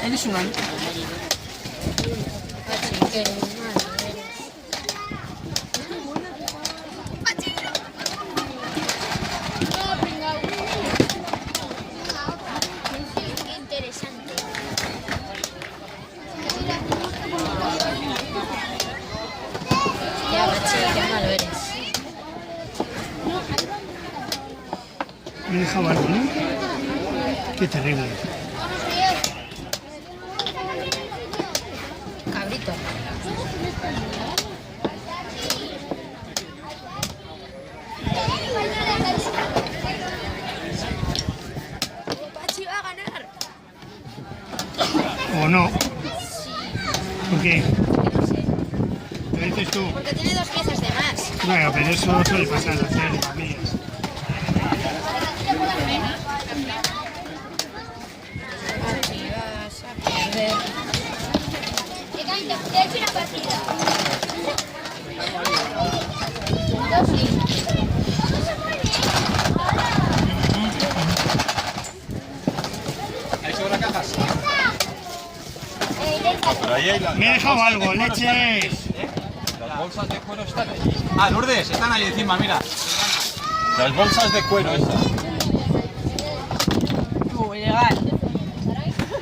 Eres un ante. Interesante. Ya, Pachi, qué malo eres. Me he dejado algo, ¿no? Qué terrible. Cabrito. Pachi va a ganar. ¿O no? ¿Por qué? No sé. ¿Lo dices tú? Porque tiene 2 piezas de más. Bueno, pero eso suele pasar en las familias. Pachi, vas a perder. Te he hecho una partida. Dos sí. ¿Hay sobrecajas? Por ahí hay Me he dejado algo, leches. Las bolsas de cuero están allí. Ah, Lourdes, están ahí encima, mira. Las bolsas de cuero esas. Tú, ilegal.